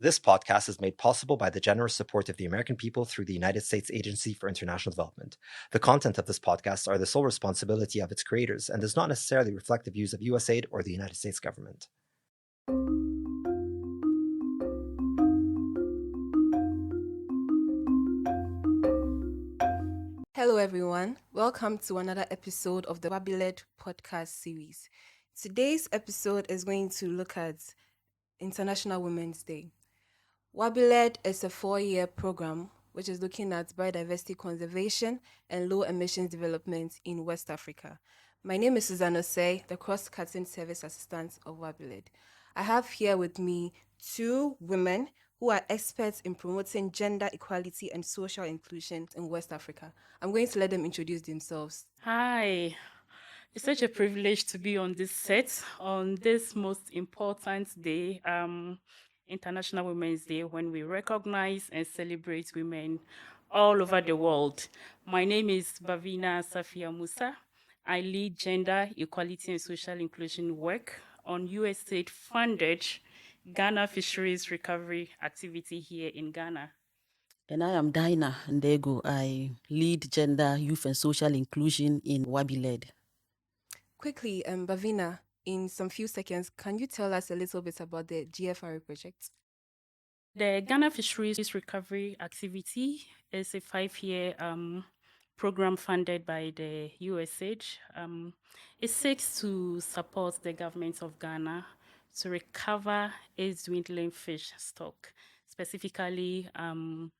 This podcast is made possible by the generous support of the American people through the United States Agency for International Development. The content of this podcast are the sole responsibility of its creators and does not necessarily reflect the views of USAID or the United States government. Hello, everyone. Welcome to another episode of the WABiLED podcast series. Today's episode is going to look at International Women's Day. WABiLED is a 4-year program which is looking at biodiversity conservation and low emissions development in West Africa. My name is Susan Osei, the cross-cutting service assistant of WABiLED. I have here with me two women who are experts in promoting gender equality and social inclusion in West Africa. I'm going to let them introduce themselves. Hi, it's such a privilege to be on this set on this most important day, International Women's Day, when we recognize and celebrate women all over the world. My name is Bavina Safia Musa. I lead gender equality and social inclusion work on USAID-funded Ghana Fisheries Recovery Activity here in Ghana. And I am Diana Ndego. I lead gender, youth, and social inclusion in WABiLED. Quickly, Bavina, in some few seconds, can you tell us a little bit about the GFRA project? The Ghana Fisheries Recovery Activity is a 5-year program funded by the USAID. It seeks to support the government of Ghana to recover its dwindling fish stock, specifically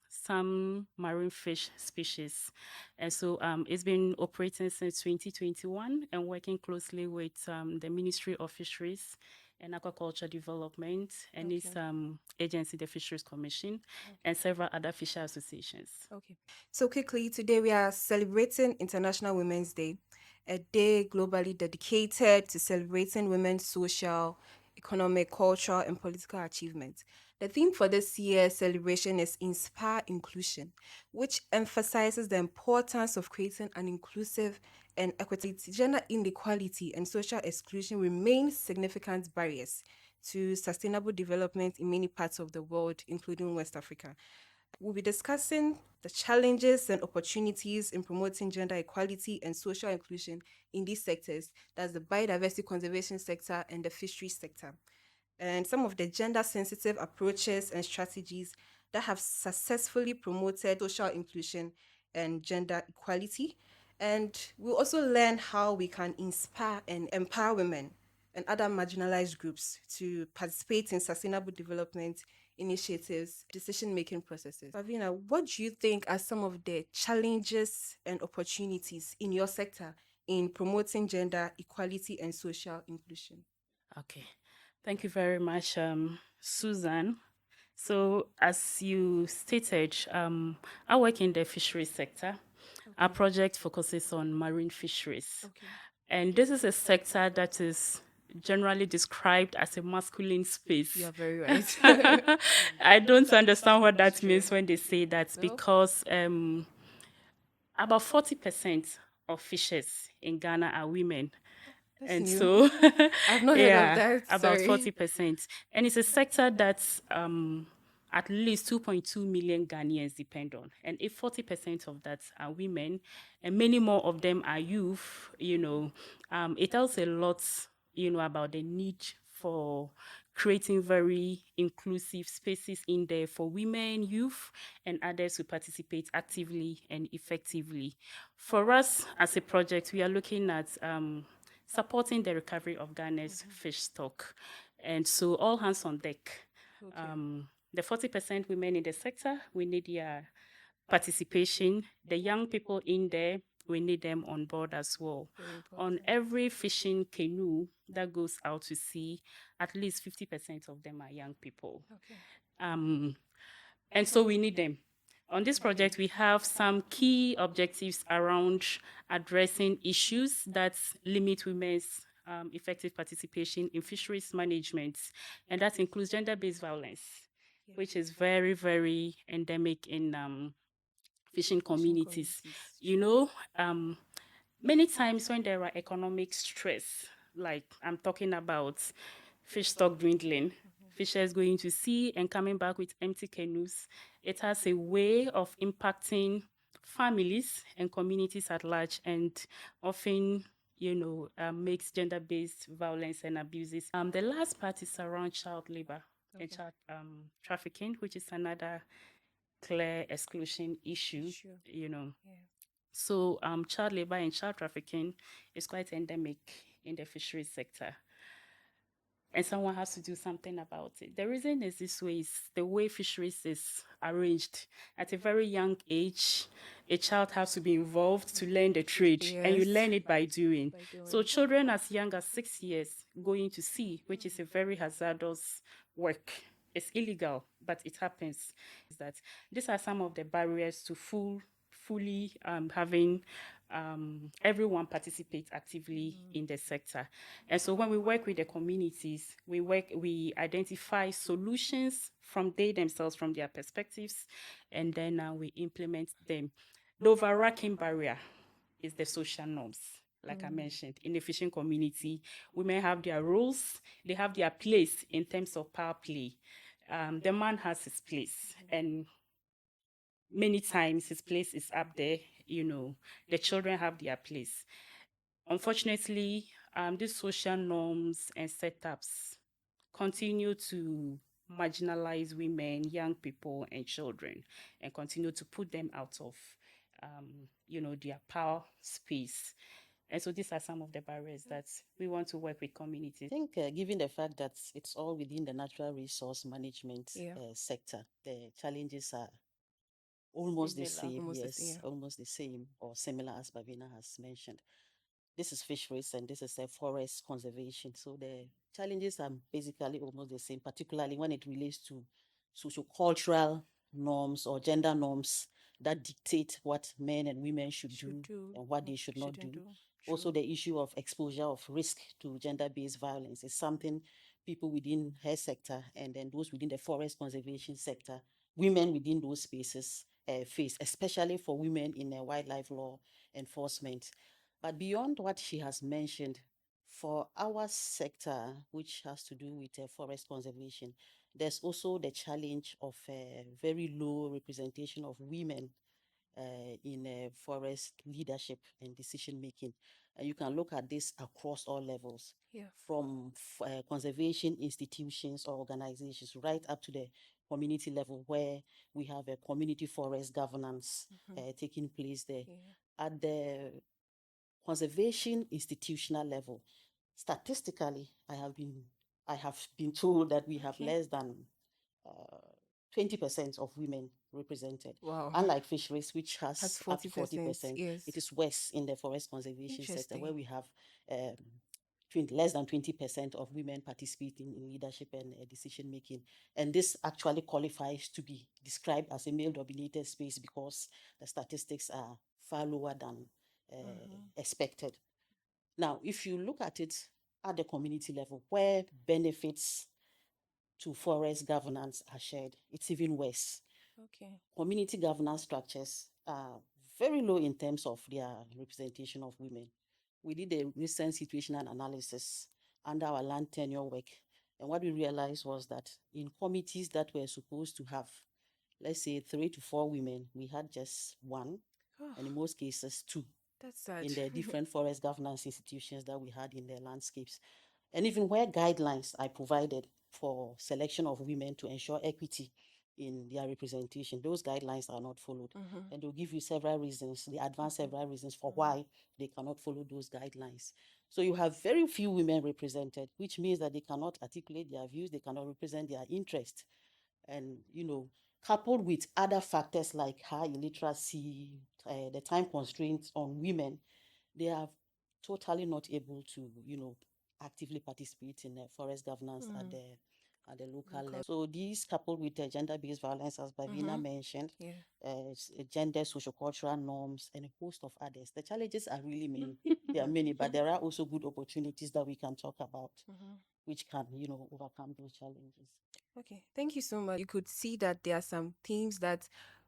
some marine fish species. And so it's been operating since 2021 and working closely with the Ministry of Fisheries and Aquaculture Development and its agency, the Fisheries Commission, and several other fisher associations. Okay. So quickly, today we are celebrating International Women's Day, a day globally dedicated to celebrating women's social, economic, cultural, and political achievements. The theme for this year's celebration is Inspire Inclusion, which emphasizes the importance of creating an inclusive and equitable. Gender inequality and social exclusion remain significant barriers to sustainable development in many parts of the world, including West Africa. We'll be discussing the challenges and opportunities in promoting gender equality and social inclusion in these sectors. That's the biodiversity conservation sector and the fisheries sector. And some of the gender-sensitive approaches and strategies that have successfully promoted social inclusion and gender equality. And we'll also learn how we can inspire and empower women and other marginalized groups to participate in sustainable development initiatives, decision-making processes. Pavina, what do you think are some of the challenges and opportunities in your sector in promoting gender equality and social inclusion? Okay. Thank you very much, Susan. So, as you stated, I work in the fisheries sector. Our project focuses on marine fisheries. And this is a sector that is generally described as a masculine space. You're very right. I don't understand what that means when they say that, because about 40% of fishers in Ghana are women. And new. so I've not heard of that. about Sorry. 40%. And it's a sector that at least 2.2 million Ghanaians depend on. And if 40% of that are women, and many more of them are youth, it tells a lot, about the need for creating very inclusive spaces in there for women, youth, and others to participate actively and effectively. For us as a project, we are looking at supporting the recovery of Ghana's fish stock. And so all hands on deck. The 40% women in the sector, we need their participation. The young people in there, we need them on board as well. On every fishing canoe that goes out to sea, at least 50% of them are young people. And so we need them. On this project, we have some key objectives around addressing issues that limit women's effective participation in fisheries management, and that includes gender-based violence, which is very, very endemic in fishing communities. Many times when there are economic stress, like I'm talking about fish stock dwindling, fishers going to sea and coming back with empty canoes. It has a way of impacting families and communities at large, and often makes gender-based violence and abuses. The last part is around child labor and child trafficking, which is another clear exclusion issue. So child labor and child trafficking is quite endemic in the fisheries sector, and someone has to do something about it. The reason is this way: is the way fisheries is arranged. At a very young age, a child has to be involved to learn the trade, and you learn it by doing. So children as young as 6 years going to sea, which is a very hazardous work. It's illegal, but it happens. That these are some of the barriers to fully having everyone participate actively in the sector. And so when we work with the communities, we identify solutions from they themselves, from their perspectives, and then we implement them. The overarching barrier is the social norms. Like I mentioned, in the fishing community, women have their roles, they have their place in terms of power play. The man has his place, and many times his place is up there. The children have their place. Unfortunately, these social norms and setups continue to marginalize women, young people, and children, and continue to put them out of, their power space. And so these are some of the barriers that we want to work with communities. I think given the fact that it's all within the natural resource management sector, the challenges are almost the same. Almost the same or similar as Bavina has mentioned. This is fisheries and this is forest conservation. So the challenges are basically almost the same, particularly when it relates to sociocultural norms or gender norms that dictate what men and women should do and what they should not do. Also, the issue of exposure of risk to gender-based violence is something people within her sector and then those within the forest conservation sector, women within those spaces face, especially for women in wildlife law enforcement. But beyond what she has mentioned, for our sector, which has to do with forest conservation, there's also the challenge of very low representation of women in forest leadership and decision making. And you can look at this across all levels, from conservation institutions or organizations right up to the community level, where we have a community forest governance taking place there. At the conservation institutional level, statistically, I have been told that we have less than 20% of women represented. Wow. Unlike fisheries, which has up to 40%, yes. it is worse in the forest conservation sector, where we have less than 20% of women participating in leadership and decision making. And this actually qualifies to be described as a male-dominated space because the statistics are far lower than expected. Now, if you look at it at the community level, where benefits to forest governance are shared, it's even worse. Community governance structures are very low in terms of their representation of women. We did a recent situational analysis under our land tenure work, and what we realized was that in committees that were supposed to have, let's say, 3 to 4 women, we had just one, and in most cases 2. That's sad. In the different forest governance institutions that we had in their landscapes. And even where guidelines are provided for selection of women to ensure equity in their representation, those guidelines are not followed. And they'll give you several reasons, they advance several reasons for why they cannot follow those guidelines. So you have very few women represented, which means that they cannot articulate their views, they cannot represent their interests. And, coupled with other factors like high illiteracy, the time constraints on women, they are totally not able to, actively participate in forest governance at the local level. So these coupled with gender-based violence, as Bavina mentioned, gender, sociocultural norms, and a host of others. The challenges are really many. There are many, but there are also good opportunities that we can talk about, which can, overcome those challenges. Okay, thank you so much. You could see that there are some themes that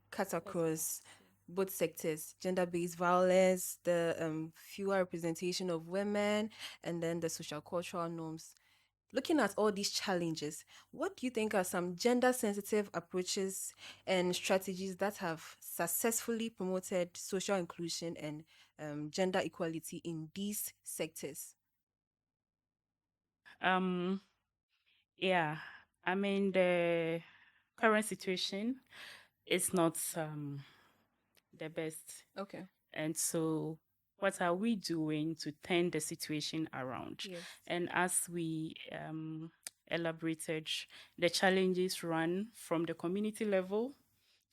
cut across both sectors: gender-based violence, the fewer representation of women, and then the social cultural norms. Looking at all these challenges, what do you think are some gender sensitive approaches and strategies that have successfully promoted social inclusion and gender equality in these sectors? Um, yeah, I mean, the current situation is not the best. Okay. And so, what are we doing to turn the situation around? Yes. And as we elaborated, the challenges run from the community level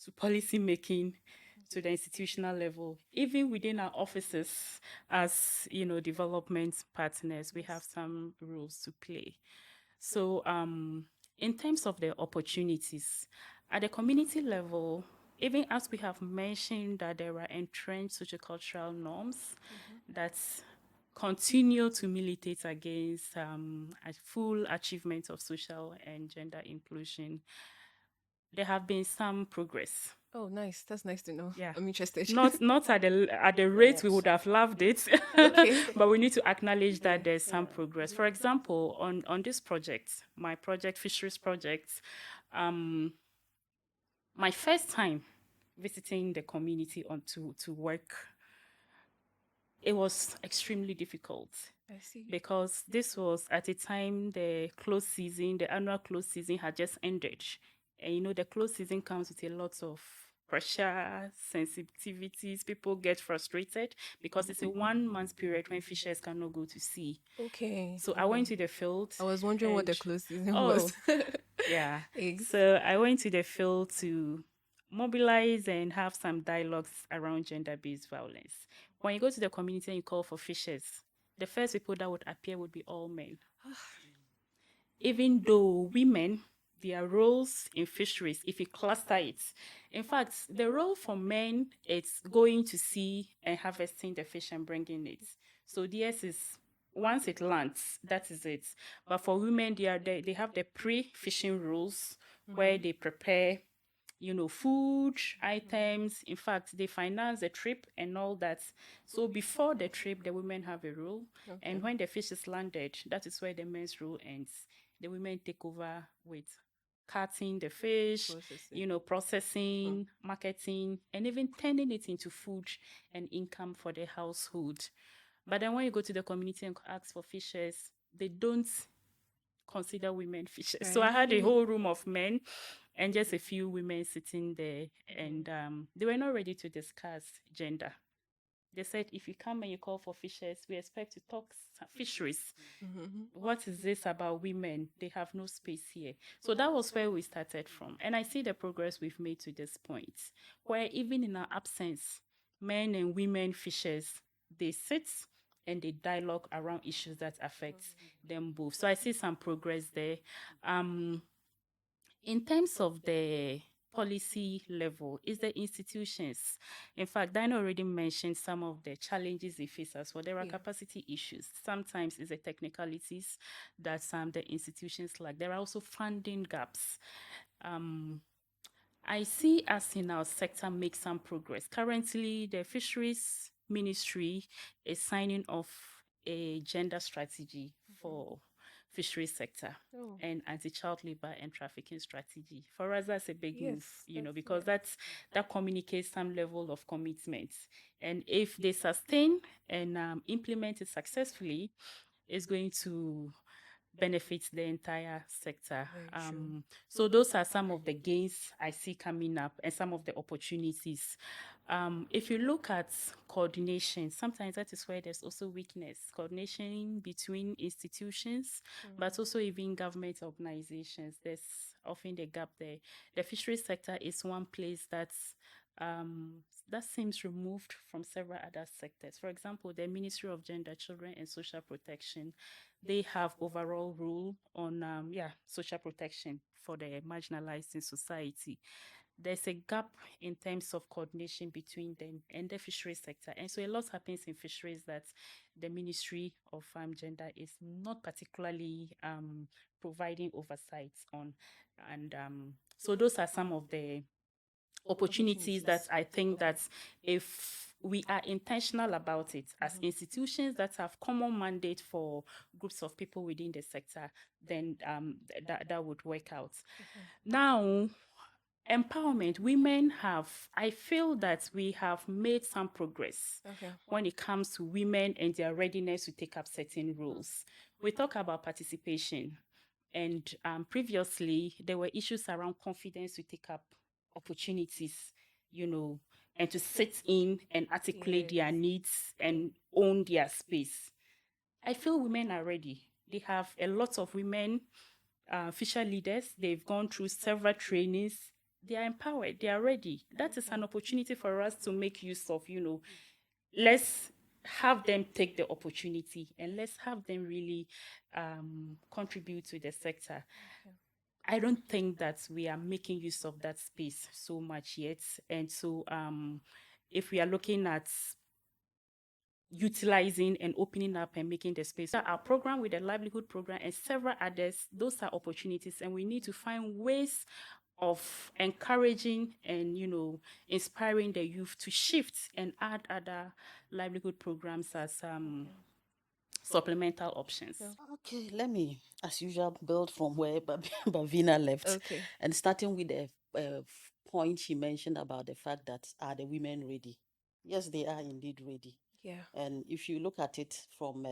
to policy making to the institutional level. Even within our offices, as development partners, we have some roles to play. So, in terms of the opportunities, at the community level, even as we have mentioned that there are entrenched sociocultural norms that continue to militate against a full achievement of social and gender inclusion, there have been some progress. Oh, nice. That's nice to know. Yeah. I'm interested. Not at the rate we would have loved it, Okay. but we need to acknowledge that there's some progress. For example, on this project, my project, Fisheries Project, my first time visiting the community to work, it was extremely difficult. I see. Because this was at a time the annual close season had just ended. And the close season comes with a lot of pressure, sensitivities. People get frustrated because it's a 1 month period when fishers cannot go to sea. Okay. So I went to the field. I was wondering what the close season Oh, was. yeah. Eggs. So I went to the field to mobilize and have some dialogues around gender-based violence. When you go to the community and you call for fishers, the first people that would appear would be all men. Even though women, their roles in fisheries, if you cluster it, in fact, the role for men is going to sea and harvesting the fish and bringing it. So theirs is once it lands, that is it. But for women, they have the pre-fishing rules where they prepare food items. In fact, they finance the trip and all that. So before the trip, the women have a role. Okay. And when the fish is landed, that is where the men's role ends. The women take over with cutting the fish, processing, marketing, and even turning it into food and income for the household. But then when you go to the community and ask for fishers, they don't consider women fishers. Right. So I had a whole room of men and just a few women sitting there, and they were not ready to discuss gender. They said, if you come and you call for fishers, we expect to talk fisheries. Mm-hmm. What is this about women? They have no space here. So that was where we started from. And I see the progress we've made to this point, where even in our absence, men and women fishers, they sit and they dialogue around issues that affect them both. So I see some progress there. In terms of the policy level, is the institutions. In fact, Diana already mentioned some of the challenges they face as well. There are capacity issues. Sometimes it's the technicalities that some the institutions lack. There are also funding gaps. I see us in our sector make some progress. Currently, the Fisheries Ministry is signing off a gender strategy for fisheries sector and anti-child labor and trafficking strategy. For us, that's a big move, because that communicates some level of commitment. And if they sustain and implement it successfully, it's going to benefit the entire sector. So those are some of the gains I see coming up and some of the opportunities. If you look at coordination, sometimes that is where there's also weakness. Coordination between institutions, but also even government organizations. There's often the gap there. The fisheries sector is one place that's that seems removed from several other sectors. For example, the Ministry of Gender, Children and Social Protection, they have overall rule on social protection for the marginalized in society. There's a gap in terms of coordination between them and the fisheries sector. And so a lot happens in fisheries that the Ministry of Gender is not particularly providing oversight on. And so those are some of the opportunities that I think that if we are intentional about it as institutions that have common mandate for groups of people within the sector, then that would work out. Now, empowerment, women have, I feel that we have made some progress when it comes to women and their readiness to take up certain roles. We talk about participation, and previously there were issues around confidence to take up opportunities, and to sit in and articulate their needs and own their space. I feel women are ready. They have a lot of women fisher leaders. They've gone through several trainings. They are empowered. They are ready. That is an opportunity for us to make use of, let's have them take the opportunity and let's have them really contribute to the sector. I don't think that we are making use of that space so much yet. And so if we are looking at utilizing and opening up and making the space, our program with the livelihood program and several others, those are opportunities, and we need to find ways of encouraging and inspiring the youth to shift and add other livelihood programs as supplemental options. Okay, let me, as usual, build from where Bavina left. And starting with the point she mentioned about the fact that are the women ready? Yes, they are indeed ready. And if you look at it from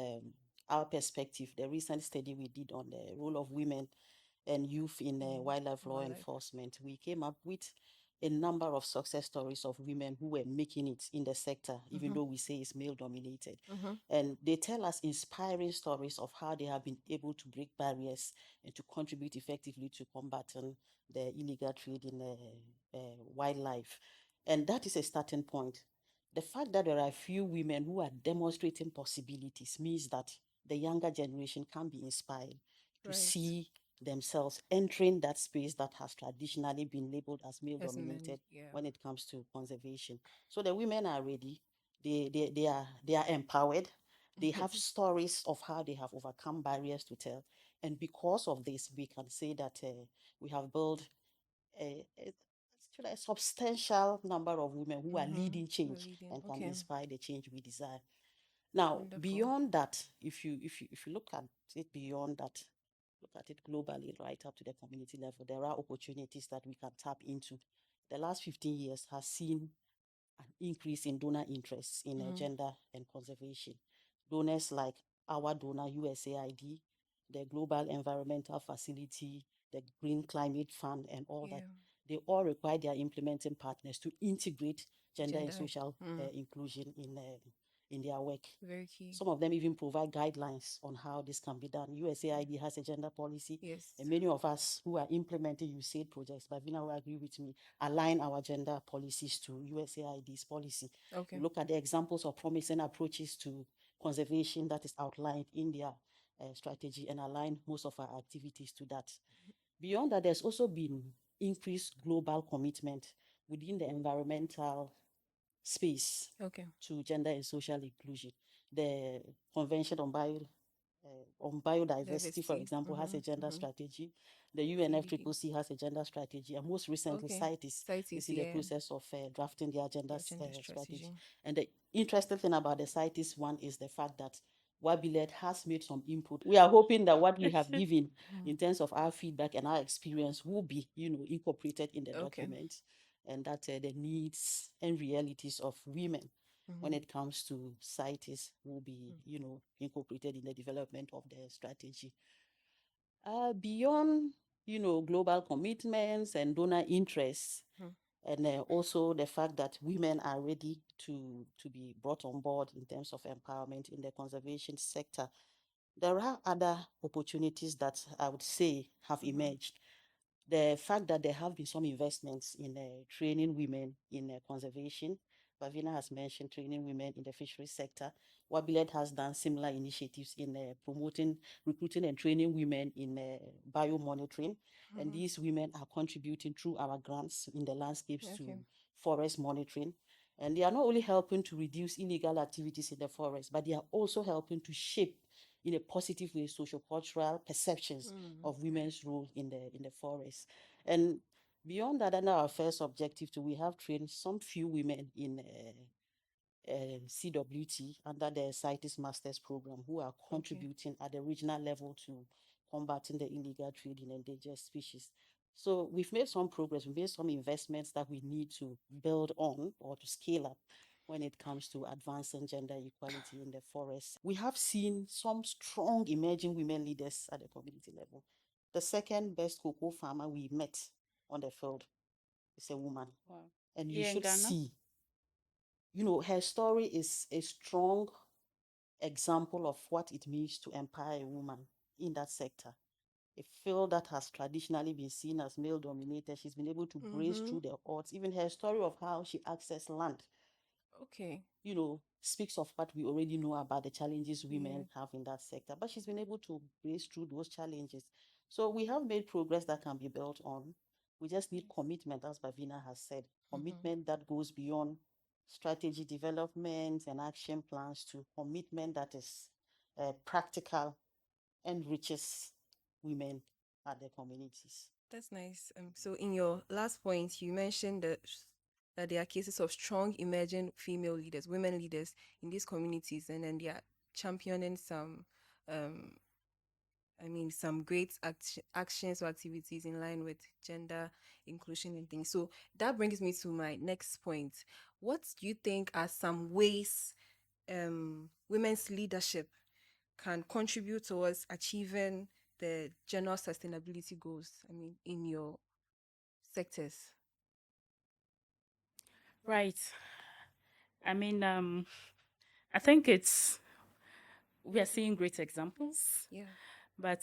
our perspective, the recent study we did on the role of women and youth in wildlife law enforcement, we came up with a number of success stories of women who were making it in the sector, even though we say it's male dominated. And they tell us inspiring stories of how they have been able to break barriers and to contribute effectively to combating the illegal trade in wildlife. And that is a starting point. The fact that there are a few women who are demonstrating possibilities means that the younger generation can be inspired to see themselves entering that space that has traditionally been labeled as male dominated when it comes to conservation. So the women are ready. They are empowered. They have stories of how they have overcome barriers to tell. And because of this, we can say that we have built a substantial number of women who are leading change and can inspire the change we desire. Now, beyond that, if you look at it beyond that, look at it globally, right up to the community level, there are opportunities that we can tap into. The last 15 years has seen an increase in donor interests in gender and conservation. Donors like our donor, USAID, the Global Environmental Facility, the Green Climate Fund, and all that, they all require their implementing partners to integrate gender and social inclusion in their work. Very key. Some of them even provide guidelines on how this can be done. USAID has a gender policy. And many of us who are implementing USAID projects, Bavina will agree with me, align our gender policies to USAID's policy. We look at the examples of promising approaches to conservation that is outlined in their strategy and align most of our activities to that. Beyond that, there's also been increased global commitment within the environmental space to gender and social inclusion. The Convention on Biodiversity, for example, has a gender strategy. The UNFCCC has a gender strategy, and most recently, CITES is in the process of drafting their gender strategy. And the interesting thing about the CITES one is the fact that WABiLED has made some input. We are hoping that what we have given in terms of our feedback and our experience will be, incorporated in the document, and that the needs and realities of women when it comes to CITES will be, incorporated in the development of the strategy. Beyond, global commitments and donor interests, and also the fact that women are ready to be brought on board in terms of empowerment in the conservation sector, there are other opportunities that I would say have emerged. The fact that there have been some investments in training women in conservation. Bavina has mentioned training women in the fisheries sector. WABiLED has done similar initiatives in promoting, recruiting and training women in biomonitoring. And these women are contributing through our grants in the landscapes to forest monitoring. And they are not only helping to reduce illegal activities in the forest, but they are also helping to shape in a positive way sociocultural perceptions of women's role in the forest. And Beyond that, under our first objective too, we have trained some few women in CWT under the CITES Masters Program who are contributing at the regional level to combating the illegal trade in endangered species. So we've made some progress, we've made some investments that we need to build on or to scale up when it comes to advancing gender equality in the forest. We have seen some strong emerging women leaders at the community level. The second best cocoa farmer we met on the field is a woman. Wow. And you should see, her story is a strong example of what it means to empower a woman in that sector. A field that has traditionally been seen as male dominated, she's been able to brace through the odds. Even her story of how she accessed land, speaks of what we already know about the challenges women have in that sector. But she's been able to brace through those challenges. So we have made progress that can be built on. We just need commitment, as Bavina has said, commitment that goes beyond strategy development and action plans to commitment that is practical and reaches women at their communities. That's nice. So in your last point, you mentioned that there are cases of strong emerging female leaders, women leaders in these communities, and then they are championing some some great actions or activities in line with gender inclusion and things. So that brings me to my next point. What do you think are some ways women's leadership can contribute towards achieving the general sustainability goals, in your sectors? Right. I think we are seeing great examples. Yeah. But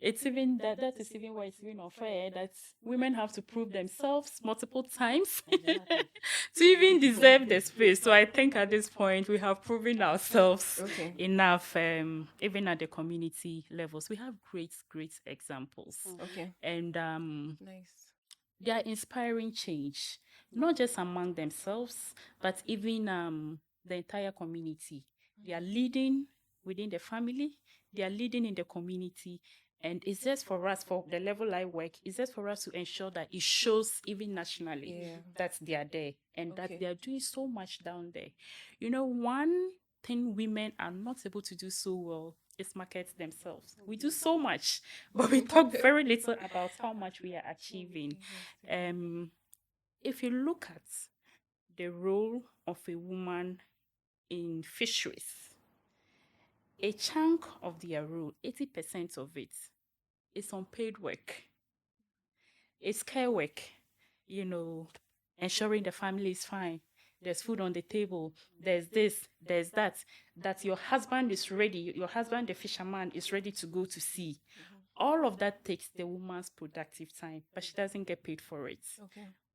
it's even that is even why it's even unfair that women have to prove themselves multiple times to even deserve the space. So I think at this point we have proven ourselves enough, even at the community levels. We have great examples. And nice. They are inspiring change, not just among themselves, but even the entire community. They are leading within the family, they are leading in the community. And it's just for us, for the level I work, it's just for us to ensure that it shows even nationally that they are there and that they are doing so much down there. One thing women are not able to do so well is market themselves. We do so much, but we talk very little about how much we are achieving. If you look at the role of a woman in fisheries, a chunk of their role, 80% of it, is unpaid work. It's care work, ensuring the family is fine. There's food on the table. There's this, there's that your husband is ready. Your husband, the fisherman, is ready to go to sea. All of that takes the woman's productive time, but she doesn't get paid for it.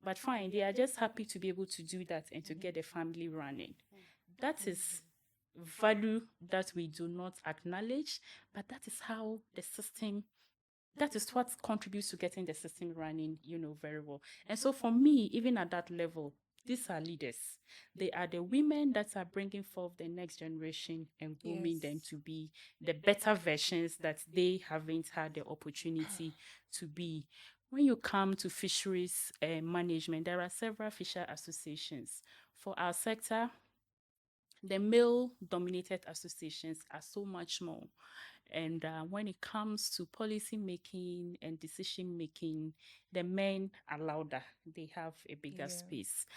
But fine, they are just happy to be able to do that and to get the family running. That is value that we do not acknowledge, but that is how the system, that is what contributes to getting the system running, very well. And so for me, even at that level, these are leaders. They are the women that are bringing forth the next generation and grooming them to be the better versions that they haven't had the opportunity to be. When you come to fisheries management, there are several fisher associations. For our sector, the male-dominated associations are so much more. And when it comes to policy making and decision making, the men are louder. They have a bigger space.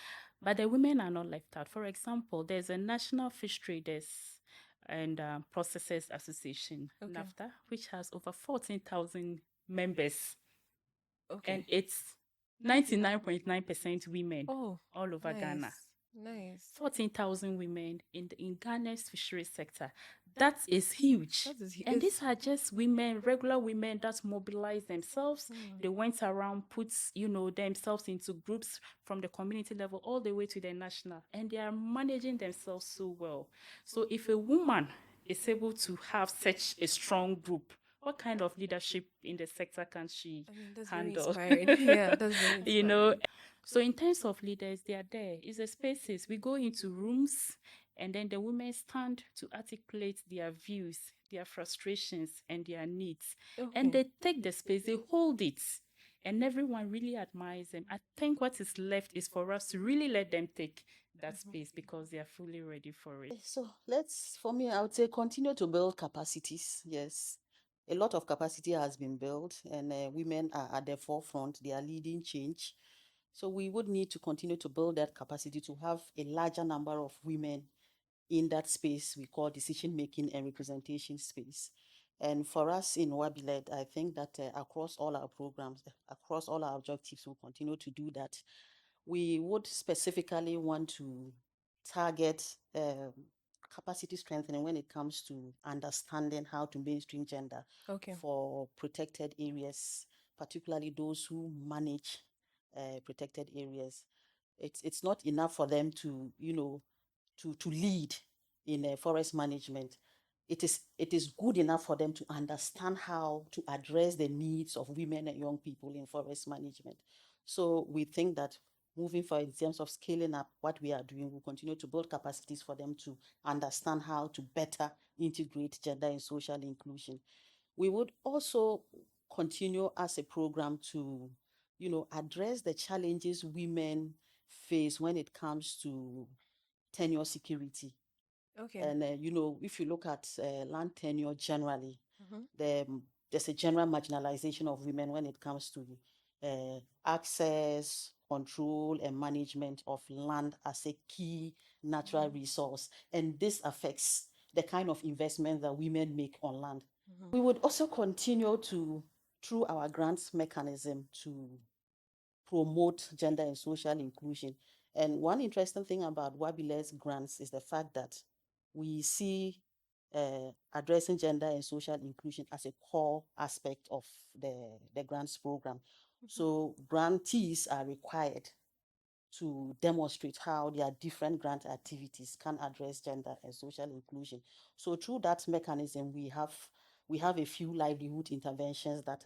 But the women are not left out. For example, there's a National Fish Traders and Processors Association, NAFTA, which has over 14,000 members. And it's 99.9% women all over Ghana. Nice. 14,000 women in Ghana's fisheries sector. That is huge. And these are just women, regular women that mobilize themselves. They went around, put, themselves into groups from the community level all the way to the national. And they are managing themselves so well. So if a woman is able to have such a strong group, what kind of leadership in the sector can she handle? Very inspiring. Yeah, that's very inspiring. So in terms of leaders, they are there. It's the spaces. We go into rooms and then the women stand to articulate their views, their frustrations, and their needs. And they take the space, they hold it. and everyone really admires them. I think what is left is for us to really let them take that space because they are fully ready for it. So for me, I would say continue to build capacities. Yes, a lot of capacity has been built, and women are at the forefront. They are leading change. So we would need to continue to build that capacity to have a larger number of women in that space we call decision-making and representation space. And for us in WABiLED, I think that across all our programs, across all our objectives, we'll continue to do that. We would specifically want to target capacity strengthening when it comes to understanding how to mainstream gender for protected areas, particularly those who manage protected areas. It's not enough for them to, to lead in forest management. It is good enough for them to understand how to address the needs of women and young people in forest management. So we think that moving forward in terms of scaling up what we are doing, we'll continue to build capacities for them to understand how to better integrate gender and social inclusion. We would also continue as a program to, address the challenges women face when it comes to tenure security. And, if you look at land tenure generally, there's a general marginalization of women when it comes to access, control, and management of land as a key natural resource. And this affects the kind of investment that women make on land. We would also continue to, through our grants mechanism, to promote gender and social inclusion. And one interesting thing about WABiLED's grants is the fact that we see addressing gender and social inclusion as a core aspect of the grants program. So grantees are required to demonstrate how their different grant activities can address gender and social inclusion. So through that mechanism, we have a few livelihood interventions that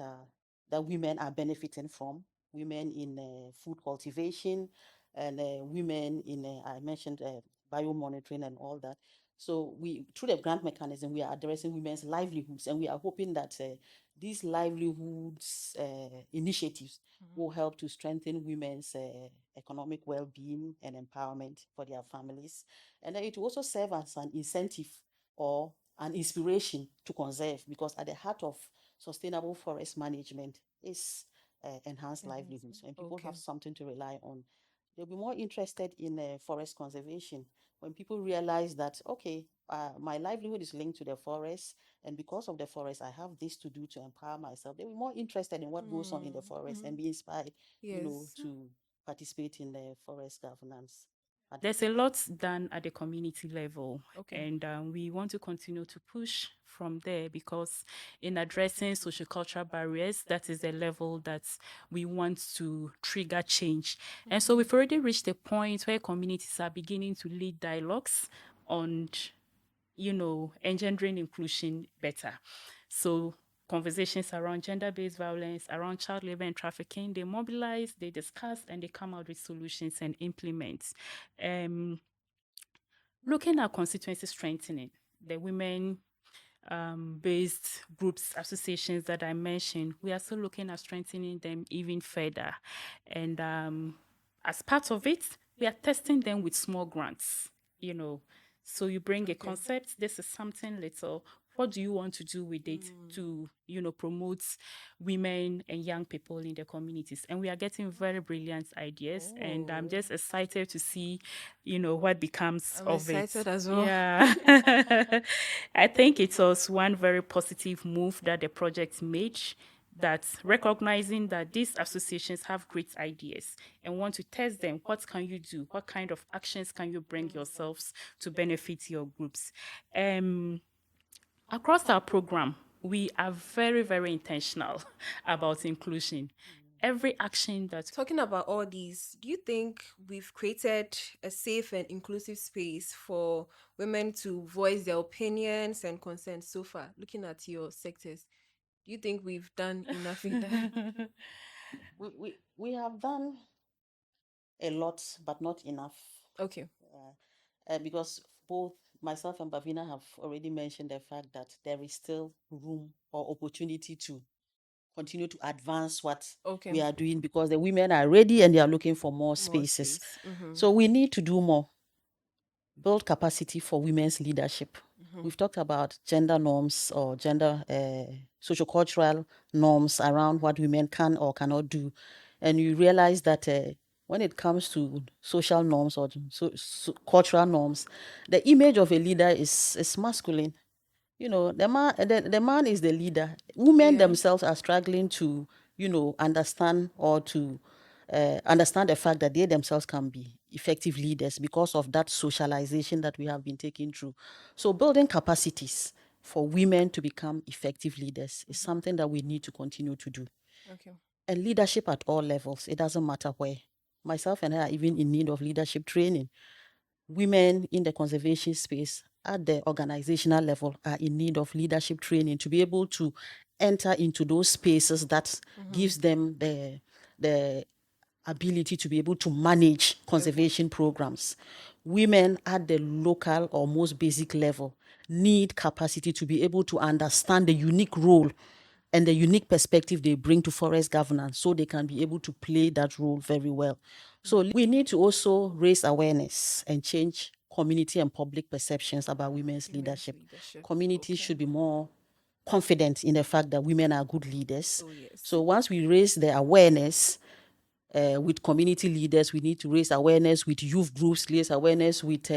women are benefiting from. Women in food cultivation, and women in I mentioned biomonitoring and all that. So through the grant mechanism, we are addressing women's livelihoods, and we are hoping that these livelihoods initiatives will help to strengthen women's economic well-being and empowerment for their families. And then it will also serve as an incentive or an inspiration to conserve, because at the heart of sustainable forest management is enhanced livelihoods, and people have something to rely on. They'll be more interested in forest conservation when people realize that, okay, my livelihood is linked to the forest, and because of the forest, I have this to do to empower myself. They'll be more interested in what goes on in the forest and be inspired, to participate in the forest governance. There's a lot done at the community level, and we want to continue to push from there, because in addressing sociocultural barriers, that is the level that we want to trigger change. And so we've already reached a point where communities are beginning to lead dialogues on, engendering inclusion better. So conversations around gender-based violence, around child labor and trafficking, they mobilize, they discuss, and they come out with solutions and implement. Looking at constituency strengthening, the women based groups, associations that I mentioned, we are still looking at strengthening them even further. And as part of it, we are testing them with small grants, So you bring a concept, this is something little. What do you want to do with it to, promote women and young people in the communities? And we are getting very brilliant ideas, and I'm just excited to see, what becomes of it. I'm excited as well. Yeah. I think it was one very positive move that the project made, that recognizing that these associations have great ideas and want to test them. What can you do? What kind of actions can you bring yourselves to benefit your groups? Across our program, we are very, very intentional about inclusion. Every action that... Talking about all these, do you think we've created a safe and inclusive space for women to voice their opinions and concerns so far? Looking at your sectors, do you think we've done enough in that? We have done a lot, but not enough. Okay. Because both myself and Bavina have already mentioned the fact that there is still room or opportunity to continue to advance what we are doing, because the women are ready and they are looking for more spaces. So we need to do more. Build capacity for women's leadership. We've talked about gender norms or gender sociocultural norms around what women can or cannot do. And you realize that when it comes to social norms or cultural norms, the image of a leader is masculine. The man is the leader. Women themselves are struggling to, understand or to understand the fact that they themselves can be effective leaders because of that socialization that we have been taking through. So building capacities for women to become effective leaders is something that we need to continue to do. And leadership at all levels, it doesn't matter where. Myself and I are even in need of leadership training. Women in the conservation space at the organizational level are in need of leadership training to be able to enter into those spaces that gives them the ability to be able to manage conservation programs. Women at the local or most basic level need capacity to be able to understand the unique role and the unique perspective they bring to forest governance, so they can be able to play that role very well. So we need to also raise awareness and change community and public perceptions about women's leadership. Communities should be more confident in the fact that women are good leaders. So once we raise the awareness with community leaders, we need to raise awareness with youth groups, raise awareness with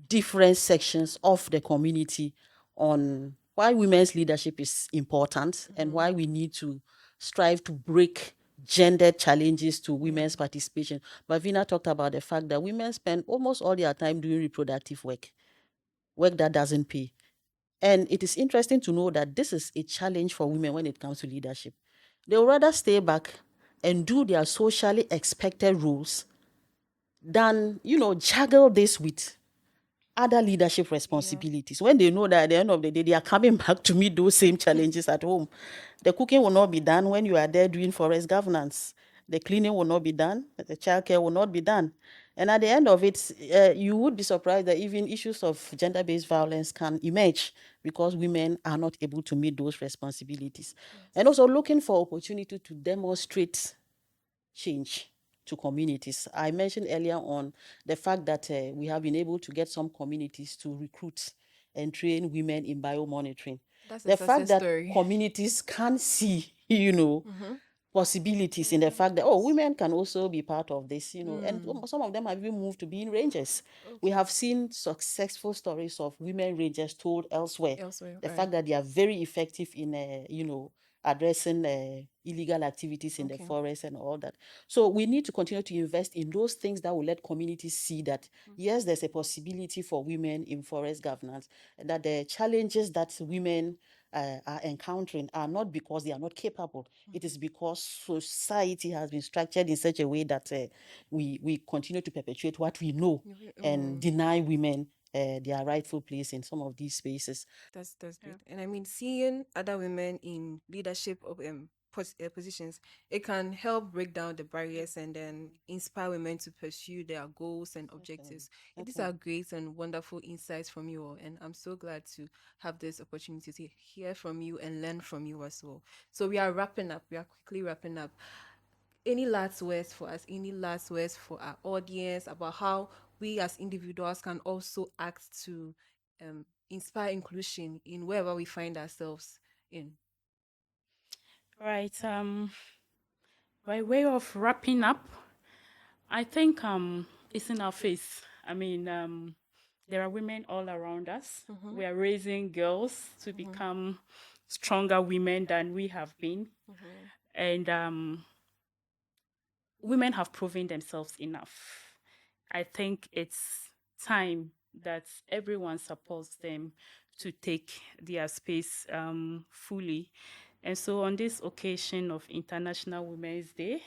different sections of the community on why women's leadership is important and why we need to strive to break gender challenges to women's participation. Bavina talked about the fact that women spend almost all their time doing reproductive work that doesn't pay. And it is interesting to know that this is a challenge for women when it comes to leadership. They'll rather stay back and do their socially expected roles than, juggle this with other leadership responsibilities. When they know that at the end of the day, they are coming back to meet those same challenges at home. The cooking will not be done when you are there doing forest governance. The cleaning will not be done. The childcare will not be done. And at the end of it, you would be surprised that even issues of gender-based violence can emerge because women are not able to meet those responsibilities. And also looking for opportunity to demonstrate change to communities. I mentioned earlier on the fact that we have been able to get some communities to recruit and train women in biomonitoring. The fact that communities can see, possibilities in the fact that, women can also be part of this, and some of them have even moved to being rangers. We have seen successful stories of women rangers told elsewhere. The fact that they are very effective in, addressing illegal activities in the forest and all that. So we need to continue to invest in those things that will let communities see that, yes, there's a possibility for women in forest governance, and that the challenges that women are encountering are not because they are not capable. It is because society has been structured in such a way that we continue to perpetuate what we know and deny women their rightful place in some of these spaces. That's great. And I mean, seeing other women in leadership of positions, it can help break down the barriers and then inspire women to pursue their goals and objectives. And these are great and wonderful insights from you all, and I'm so glad to have this opportunity to hear from you and learn from you as well. So we are wrapping up. We are quickly wrapping up. Any last words for us? Any last words for our audience about how we as individuals can also act to inspire inclusion in wherever we find ourselves in? Right. By way of wrapping up, I think it's in our face. I mean, there are women all around us. We are raising girls to become stronger women than we have been. And women have proven themselves enough. I think it's time that everyone supports them to take their space fully. And so on this occasion of International Women's Day,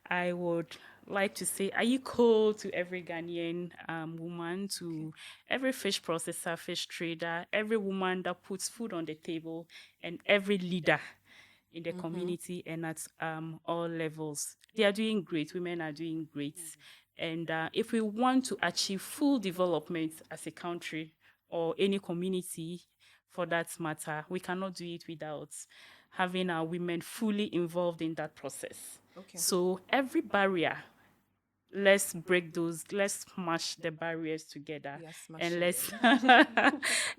I would like to say, are you cool to every Ghanaian woman, to every fish processor, fish trader, every woman that puts food on the table, and every leader in the community and at all levels. They are doing great. Women are doing great. And if we want to achieve full development as a country or any community for that matter, we cannot do it without having our women fully involved in that process. Okay. So every barrier, let's break those, let's smash the barriers together, and let's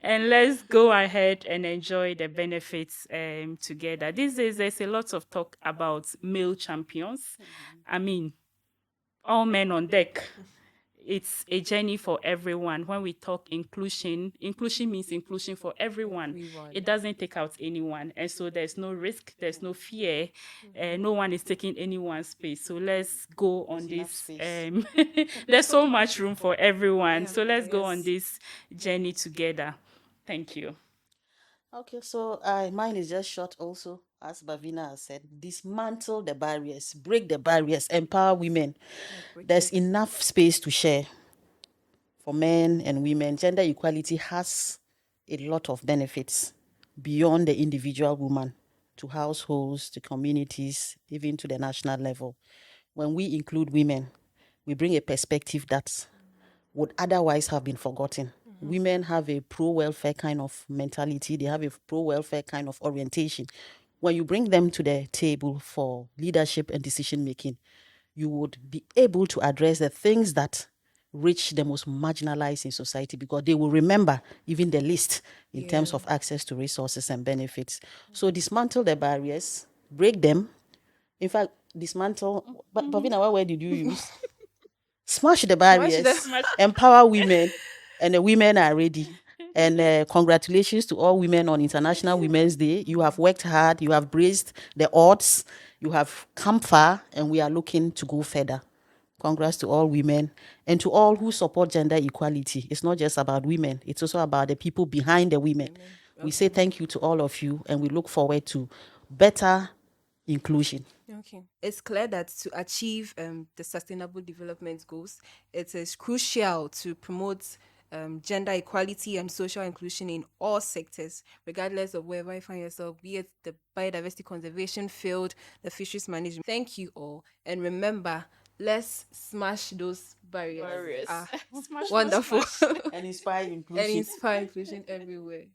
and let's go ahead and enjoy the benefits together. These days, there's a lot of talk about male champions. I mean, all men on deck. It's a journey for everyone. When we talk inclusion means inclusion for everyone. It doesn't take out anyone. And so there's no risk, there's no fear, no one is taking anyone's space. So let's go on this. There's so much room for everyone. So let's go on this journey together. Thank you. Okay, so mine is just short also, as Bavina has said. Dismantle the barriers, break the barriers, empower women. There's enough space to share for men and women. Gender equality has a lot of benefits beyond the individual woman, to households, to communities, even to the national level. When we include women, we bring a perspective that would otherwise have been forgotten. Women have a pro-welfare kind of mentality. They have a pro-welfare kind of orientation. When you bring them to the table for leadership and decision-making, you would be able to address the things that reach the most marginalized in society, because they will remember even the least in terms of access to resources and benefits. So dismantle the barriers, break them. In fact, dismantle, Bavina, what word did you use? Smash the barriers, empower women, and the women are ready. And congratulations to all women on International Women's Day. You have worked hard, you have braced the odds, you have come far, and we are looking to go further. Congrats to all women and to all who support gender equality. It's not just about women, it's also about the people behind the women. We say thank you to all of you, and we look forward to better inclusion. Okay. It's clear that to achieve the Sustainable Development Goals, it is crucial to promote gender equality and social inclusion in all sectors, regardless of wherever you find yourself, be it the biodiversity conservation field, the fisheries management. Thank you all. And remember, let's smash those barriers. Smash, wonderful. Smash. And inspire inclusion. And inspire inclusion everywhere.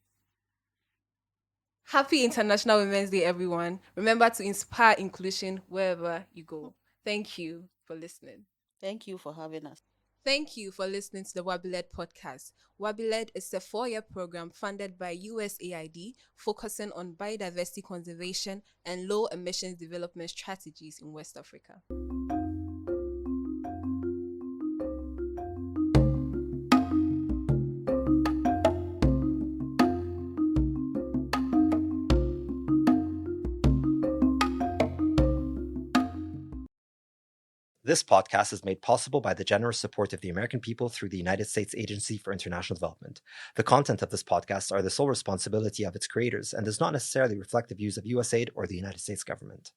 Happy International Women's Day, everyone. Remember to inspire inclusion wherever you go. Thank you for listening. Thank you for having us. Thank you for listening to the WABiLED podcast. WABiLED is a 4-year program funded by USAID, focusing on biodiversity conservation and low emissions development strategies in West Africa. This podcast is made possible by the generous support of the American people through the United States Agency for International Development. The content of this podcast are the sole responsibility of its creators and does not necessarily reflect the views of USAID or the United States government.